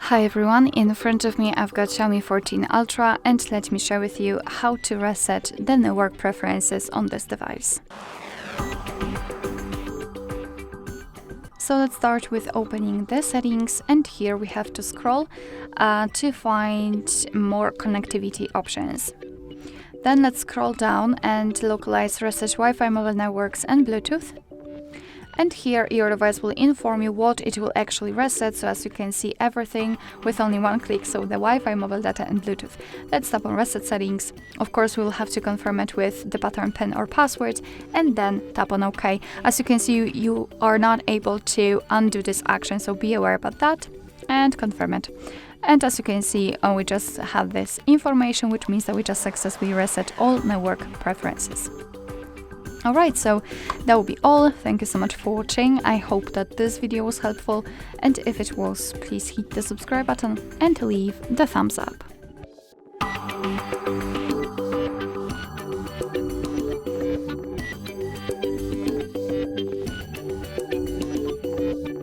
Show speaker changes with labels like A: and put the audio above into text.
A: Hi everyone, in front of me I've got Xiaomi 14 Ultra and let me share with you how to reset the network preferences on this device. So let's start with opening the settings, and here we have to scroll to find more connectivity options. Then let's scroll down and localize reset Wi-Fi mobile networks and Bluetooth. And here your device will inform you what it will actually reset, so as you can see everything with only one click, so the Wi-Fi, mobile data and Bluetooth. Let's tap on reset settings. Of course we will have to confirm it with the pattern PIN or password and then tap on OK. As you can see, you are not able to undo this action, so be aware about that and confirm it. And as you can see, we just have this information, which means that we just successfully reset all network preferences. Alright, so that will be all. Thank you so much for watching. I hope that this video was helpful, and if it was, please hit the subscribe button and leave the thumbs up.